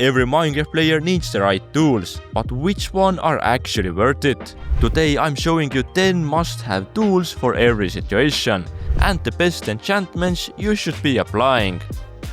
Every Minecraft player needs the right tools, but which one are actually worth it? Today I'm showing you 10 must-have tools for every situation, and the best enchantments you should be applying.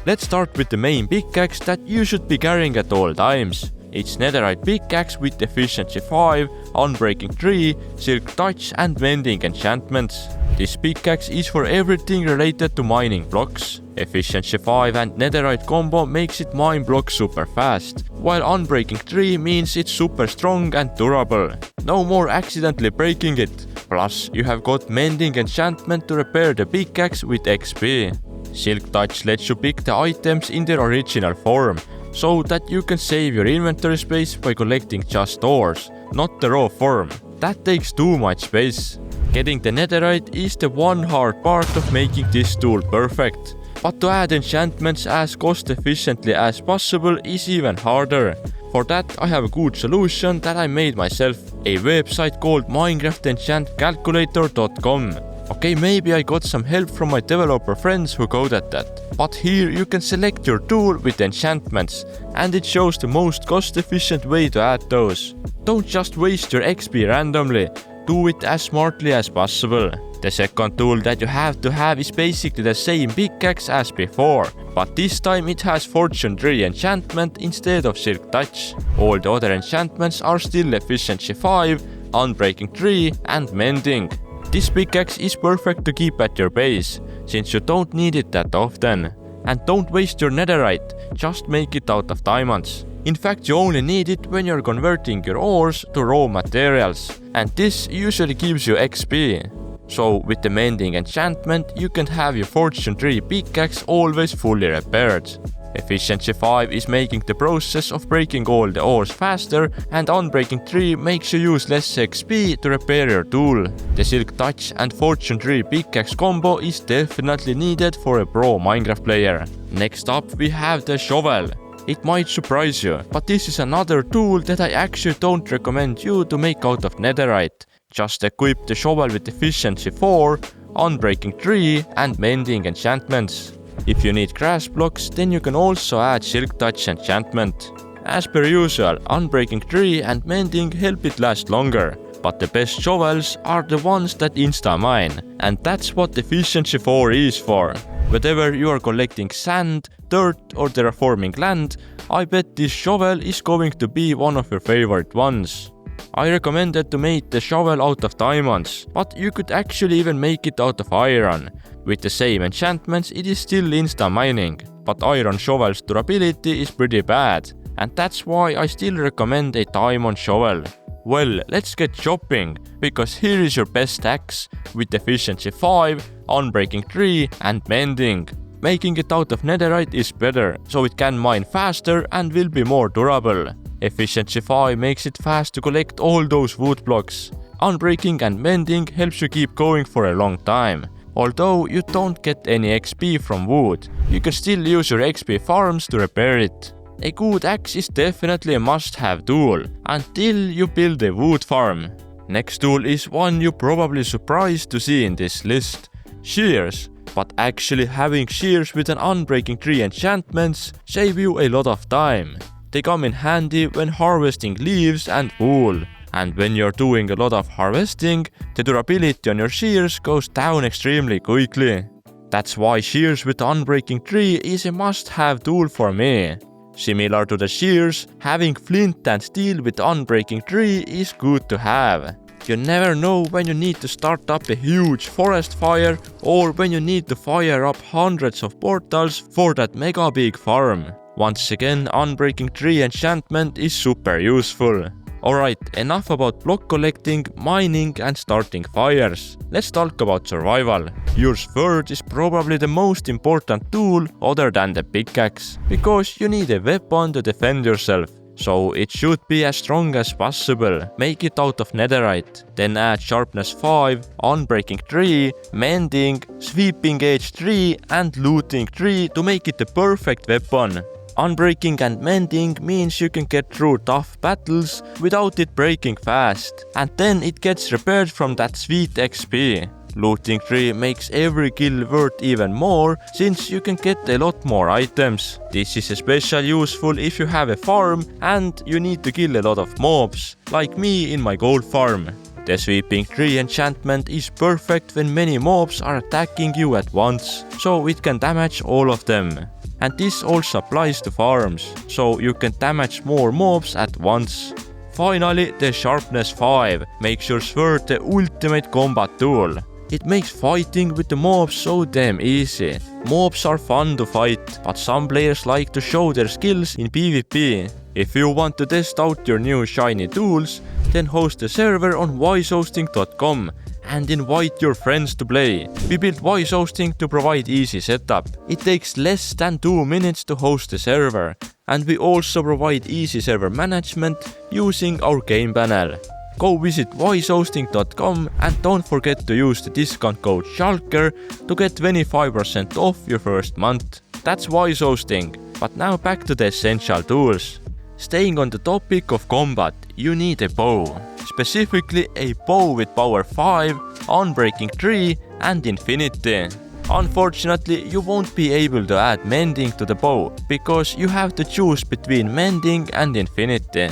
Let's start with the main pickaxe that you should be carrying at all times. It's netherite pickaxe with efficiency 5, unbreaking 3, silk touch and mending enchantments. This pickaxe is for everything related to mining blocks. Efficiency 5 and netherite combo makes it mine blocks super fast, while unbreaking 3 means it's super strong and durable. No more accidentally breaking it. Plus, you have got mending enchantment to repair the pickaxe with XP. Silk touch lets you pick the items in their original form, so that you can save your inventory space by collecting just ores, not the raw form. That takes too much space. Getting the netherite is the one hard part of making this tool perfect. But to add enchantments as cost efficiently as possible is even harder. For that I have a good solution that I made myself, a website called minecraftenchantcalculator.com. Okay, maybe I got some help from my developer friends who coded that. But here you can select your tool with enchantments, and it shows the most cost efficient way to add those. Don't just waste your XP randomly, do it as smartly as possible. The second tool that you have to have is basically the same pickaxe as before, but this time it has Fortune 3 enchantment instead of Silk Touch. All the other enchantments are still Efficiency 5, Unbreaking 3 and Mending. This pickaxe is perfect to keep at your base, since you don't need it that often. And don't waste your netherite, just make it out of diamonds. In fact, you only need it when you're converting your ores to raw materials, and this usually gives you XP. So with the mending enchantment, you can have your Fortune 3 pickaxe always fully repaired. Efficiency 5 is making the process of breaking all the ores faster, and Unbreaking 3 makes you use less XP to repair your tool. The Silk Touch and Fortune 3 pickaxe combo is definitely needed for a pro Minecraft player. Next up we have the shovel. It might surprise you, but this is another tool that I actually don't recommend you to make out of netherite. Just equip the shovel with Efficiency 4, Unbreaking 3 and Mending enchantments. If you need grass blocks, then you can also add Silk Touch enchantment. As per usual, Unbreaking 3 and Mending help it last longer, but the best shovels are the ones that insta-mine, and that's what Efficiency 4 is for. Whenever you are collecting sand, dirt or terraforming land, I bet this shovel is going to be one of your favorite ones. I recommended to make the shovel out of diamonds, but you could actually even make it out of iron. With the same enchantments it is still insta-mining, but iron shovel's durability is pretty bad, and that's why I still recommend a diamond shovel. Well, let's get shopping, because here is your best axe, with Efficiency 5, Unbreaking 3 and Mending. Making it out of netherite is better, so it can mine faster and will be more durable. Efficiency 5 makes it fast to collect all those wood blocks. Unbreaking and Mending helps you keep going for a long time. Although you don't get any XP from wood, you can still use your XP farms to repair it. A good axe is definitely a must-have tool, until you build a wood farm. Next tool is one you're probably surprised to see in this list, Shears. But actually having Shears with an Unbreaking 3 enchantments save you a lot of time. They come in handy when harvesting leaves and wool. And when you're doing a lot of harvesting, the durability on your shears goes down extremely quickly. That's why Shears with Unbreaking 3 is a must-have tool for me. Similar to the Shears, having Flint and Steel with Unbreaking 3 is good to have. You never know when you need to start up a huge forest fire, or when you need to fire up hundreds of portals for that mega big farm. Once again, Unbreaking 3 enchantment is super useful. Alright, enough about block collecting, mining and starting fires. Let's talk about survival. Your sword is probably the most important tool other than the pickaxe, because you need a weapon to defend yourself. So it should be as strong as possible. Make it out of netherite. Then add Sharpness 5, Unbreaking 3, Mending, Sweeping Edge 3 and Looting 3 to make it the perfect weapon. Unbreaking and Mending means you can get through tough battles without it breaking fast, and then it gets repaired from that sweet XP. Looting tree makes every kill worth even more, since you can get a lot more items. This is especially useful if you have a farm and you need to kill a lot of mobs, like me in my gold farm. The sweeping tree enchantment is perfect when many mobs are attacking you at once, so it can damage all of them. And this also applies to farms, so you can damage more mobs at once. Finally, the Sharpness 5 makes your sword the ultimate combat tool. It makes fighting with the mobs so damn easy. Mobs are fun to fight, but some players like to show their skills in PvP. If you want to test out your new shiny tools, then host a server on wisehosting.com and invite your friends to play. We built Wise Hosting to provide easy setup. It takes less than 2 minutes to host a server, and we also provide easy server management using our game panel. Go visit wisehosting.com and don't forget to use the discount code Shulker to get 25% off your first month. That's Wise Hosting, but now back to the essential tools. Staying on the topic of combat, you need a bow. Specifically a bow with power 5, unbreaking 3 and infinity. Unfortunately, you won't be able to add mending to the bow, because you have to choose between mending and infinity.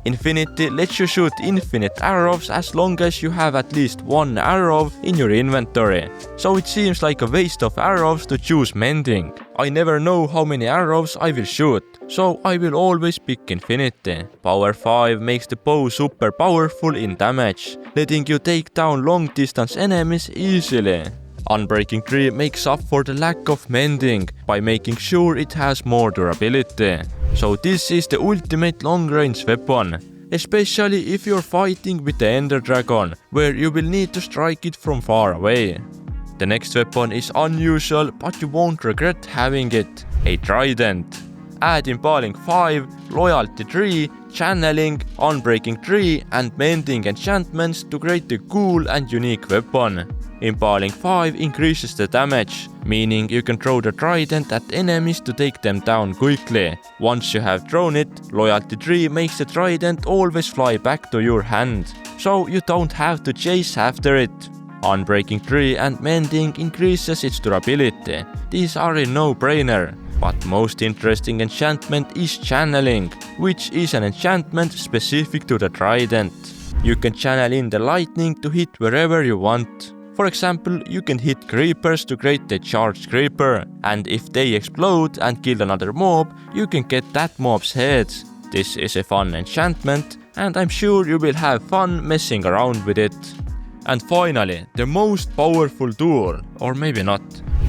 Infinity lets you shoot infinite arrows as long as you have at least one arrow in your inventory, so it seems like a waste of arrows to choose mending. I never know how many arrows I will shoot, so I will always pick infinity. Power 5 makes the bow super powerful in damage, letting you take down long distance enemies easily. Unbreaking 3 makes up for the lack of mending by making sure it has more durability. So this is the ultimate long range weapon, especially if you're fighting with the Ender Dragon, where you will need to strike it from far away. The next weapon is unusual, but you won't regret having it, a trident. Add Impaling 5, Loyalty 3, Channeling, Unbreaking 3 and Mending enchantments to create a cool and unique weapon. Impaling 5 increases the damage, meaning you can throw the trident at enemies to take them down quickly. Once you have thrown it, Loyalty 3 makes the trident always fly back to your hand, so you don't have to chase after it. Unbreaking 3 and Mending increases its durability. These are a no-brainer. But most interesting enchantment is Channeling, which is an enchantment specific to the trident. You can channel in the lightning to hit wherever you want. For example, you can hit creepers to create the charged creeper, and if they explode and kill another mob, you can get that mob's head. This is a fun enchantment, and I'm sure you will have fun messing around with it. And finally, the most powerful tool, or maybe not.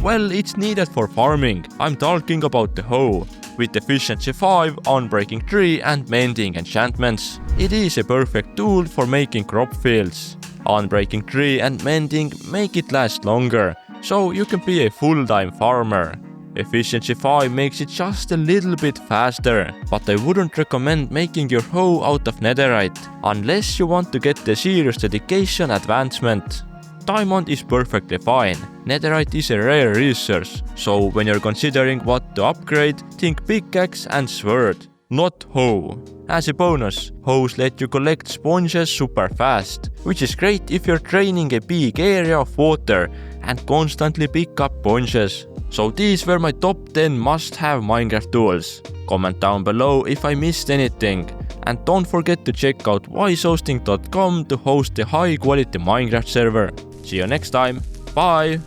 Well, it's needed for farming. I'm talking about the hoe. With efficiency 5, unbreaking 3 and mending enchantments. It is a perfect tool for making crop fields. Unbreaking 3 and mending make it last longer, so you can be a full-time farmer. Efficiency 5 makes it just a little bit faster, but I wouldn't recommend making your hoe out of netherite, unless you want to get the Shears dedication advancement. Diamond is perfectly fine. Netherite is a rare resource, so when you're considering what to upgrade, think pickaxe and sword, not hoe. As a bonus, hoes let you collect sponges super fast, which is great if you're draining a big area of water and constantly pick up sponges. So these were my top 10 must-have Minecraft tools. Comment down below if I missed anything. And don't forget to check out wisehosting.com to host a high-quality Minecraft server. See you next time. Bye!